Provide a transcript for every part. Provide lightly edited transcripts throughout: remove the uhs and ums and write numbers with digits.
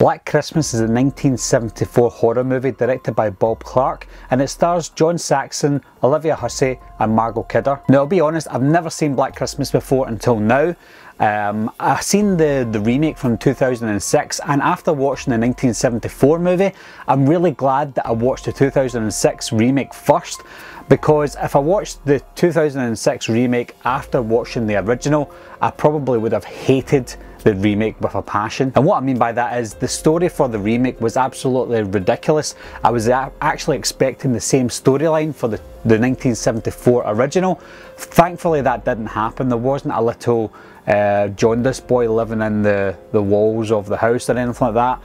Black Christmas is a 1974 horror movie directed by Bob Clark, and it stars John Saxon, Olivia Hussey and Margot Kidder. Now, I'll be honest, I've never seen Black Christmas before until now. I've seen the remake from 2006, and after watching the 1974 movie, I'm really glad that I watched the 2006 remake first, because if I watched the 2006 remake after watching the original, I probably would have hated the remake with a passion. And what I mean by that is the story for the remake was absolutely ridiculous. I was actually expecting the same storyline for the 1974 original. Thankfully that didn't happen. There wasn't a little jaundice boy living in the walls of the house or anything like that.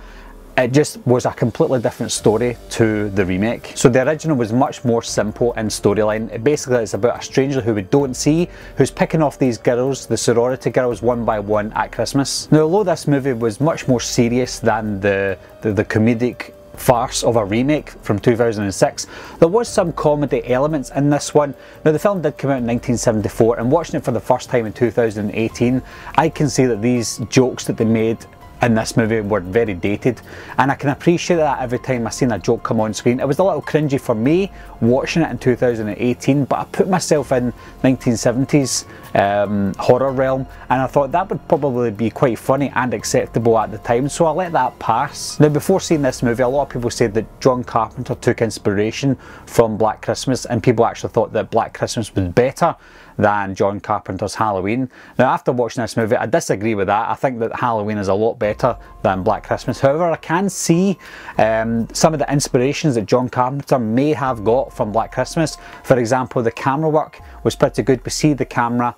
It just was a completely different story to the remake. So the original was much more simple in storyline. Basically it's about a stranger who we don't see, who's picking off these girls, the sorority girls, one by one at Christmas. Now, although this movie was much more serious than the comedic farce of a remake from 2006, there was some comedy elements in this one. Now, the film did come out in 1974, and watching it for the first time in 2018, I can see that these jokes that they made in this movie were very dated, and I can appreciate that every time I seen a joke come on screen. It was a little cringy for me watching it in 2018, but I put myself in 1970s horror realm, and I thought that would probably be quite funny and acceptable at the time, so I let that pass. Now, before seeing this movie, a lot of people said that John Carpenter took inspiration from Black Christmas, and people actually thought that Black Christmas was better than John Carpenter's Halloween. Now, after watching this movie, I disagree with that. I think that Halloween is a lot better than Black Christmas. However, I can see some of the inspirations that John Carpenter may have got from Black Christmas. For example, the camera work was pretty good. We see the camera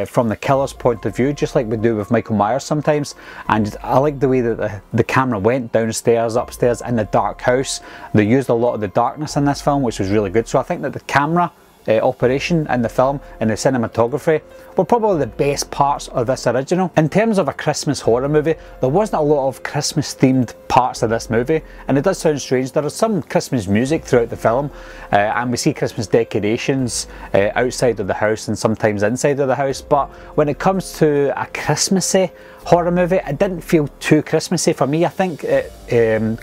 from the killer's point of view, just like we do with Michael Myers sometimes, and I like the way that the camera went downstairs, upstairs in the dark house. They used a lot of the darkness in this film, which was really good. So I think that the camera operation in the film and the cinematography were probably the best parts of this original. In terms of a Christmas horror movie, there wasn't a lot of Christmas themed parts of this movie, and it does sound strange. There is some Christmas music throughout the film, and we see Christmas decorations outside of the house and sometimes inside of the house, but when it comes to a Christmassy horror movie, it didn't feel too Christmassy for me. I think it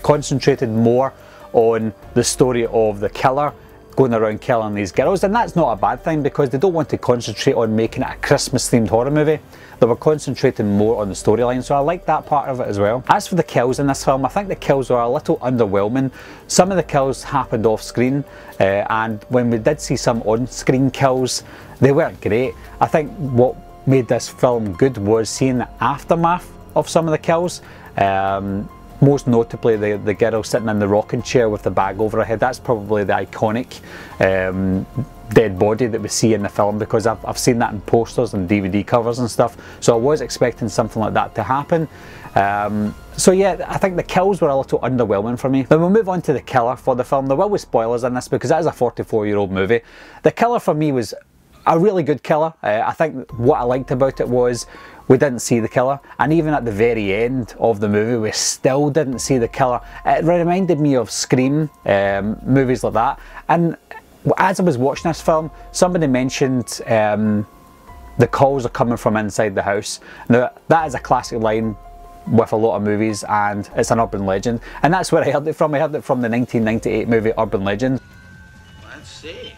concentrated more on the story of the killer going around killing these girls, and that's not a bad thing because they don't want to concentrate on making it a Christmas themed horror movie. They were concentrating more on the storyline, so I like that part of it as well. As for the kills in this film, I think the kills were a little underwhelming. Some of the kills happened off screen, and when we did see some on screen kills, they weren't great. I think what made this film good was seeing the aftermath of some of the kills. Most notably the girl sitting in the rocking chair with the bag over her head. That's probably the iconic dead body that we see in the film, because I've seen that in posters and DVD covers and stuff, so I was expecting something like that to happen. So yeah, I think the kills were a little underwhelming for me. Then we'll move on to the killer for the film. There will be spoilers in this because that is a 44-year-old movie. The killer for me was a really good killer. I think what I liked about it was we didn't see the killer, and even at the very end of the movie we still didn't see the killer. It reminded me of Scream, movies like that. And as I was watching this film, somebody mentioned the calls are coming from inside the house. Now, that is a classic line with a lot of movies, and it's an urban legend, and that's where I heard it from. I heard it from the 1998 movie Urban Legend. Let's see.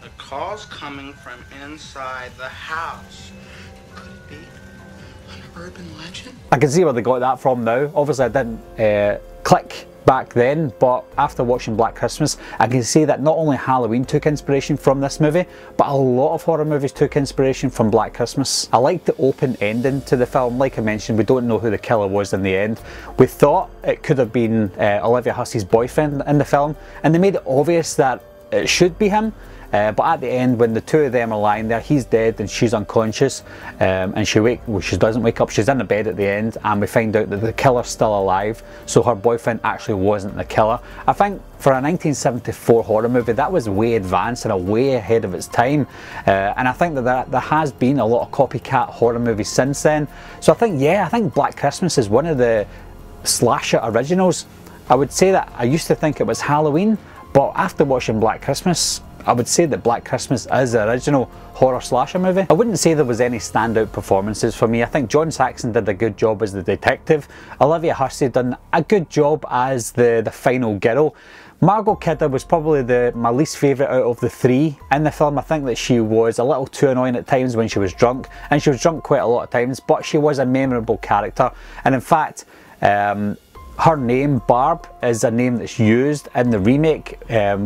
The call's coming from inside the house. Could it be an urban legend? I can see where they got that from now. Obviously I didn't click back then, but after watching Black Christmas, I can see that not only Halloween took inspiration from this movie, but a lot of horror movies took inspiration from Black Christmas. I liked the open ending to the film. Like I mentioned, we don't know who the killer was in the end. We thought it could have been Olivia Hussey's boyfriend in the film, and they made it obvious that it should be him. But at the end, when the two of them are lying there, he's dead and she's unconscious, and she doesn't wake up, she's in the bed at the end, and we find out that the killer's still alive, so her boyfriend actually wasn't the killer. I think for a 1974 horror movie, that was way advanced and way ahead of its time, and I think that there has been a lot of copycat horror movies since then. So I think Black Christmas is one of the slasher originals. I would say that I used to think it was Halloween, But after watching Black Christmas, I would say that Black Christmas is the original horror slasher movie. I wouldn't say there was any standout performances for me. I think John Saxon did a good job as the detective. Olivia Hussey done a good job as the final girl. Margot Kidder was probably my least favourite out of the three in the film. I think that she was a little too annoying at times when she was drunk, and she was drunk quite a lot of times, but she was a memorable character. And in fact, her name, Barb, is a name that's used in the remake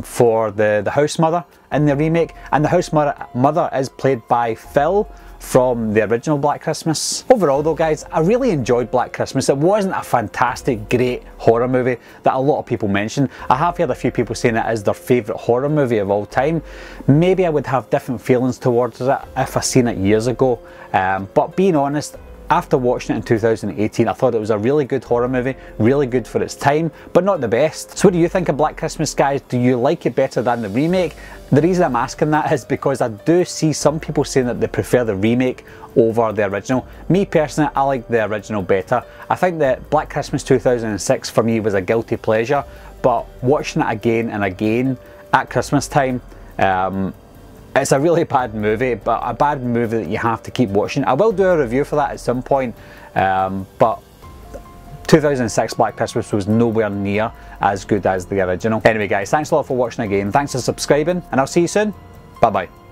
for the house mother in the remake, and the house mother is played by Phil from the original Black Christmas. Overall though guys, I really enjoyed Black Christmas. It wasn't a fantastic, great horror movie that a lot of people mention. I have heard a few people saying it is their favourite horror movie of all time. Maybe I would have different feelings towards it if I seen it years ago, but being honest, after watching it in 2018, I thought it was a really good horror movie, really good for its time, but not the best. So what do you think of Black Christmas, guys? Do you like it better than the remake? The reason I'm asking that is because I do see some people saying that they prefer the remake over the original. Me personally, I like the original better. I think that Black Christmas 2006 for me was a guilty pleasure, but watching it again and again at Christmas time, it's a really bad movie, but a bad movie that you have to keep watching. I will do a review for that at some point, but 2006 Black Christmas was nowhere near as good as the original. Anyway guys, thanks a lot for watching again, thanks for subscribing, and I'll see you soon. Bye bye.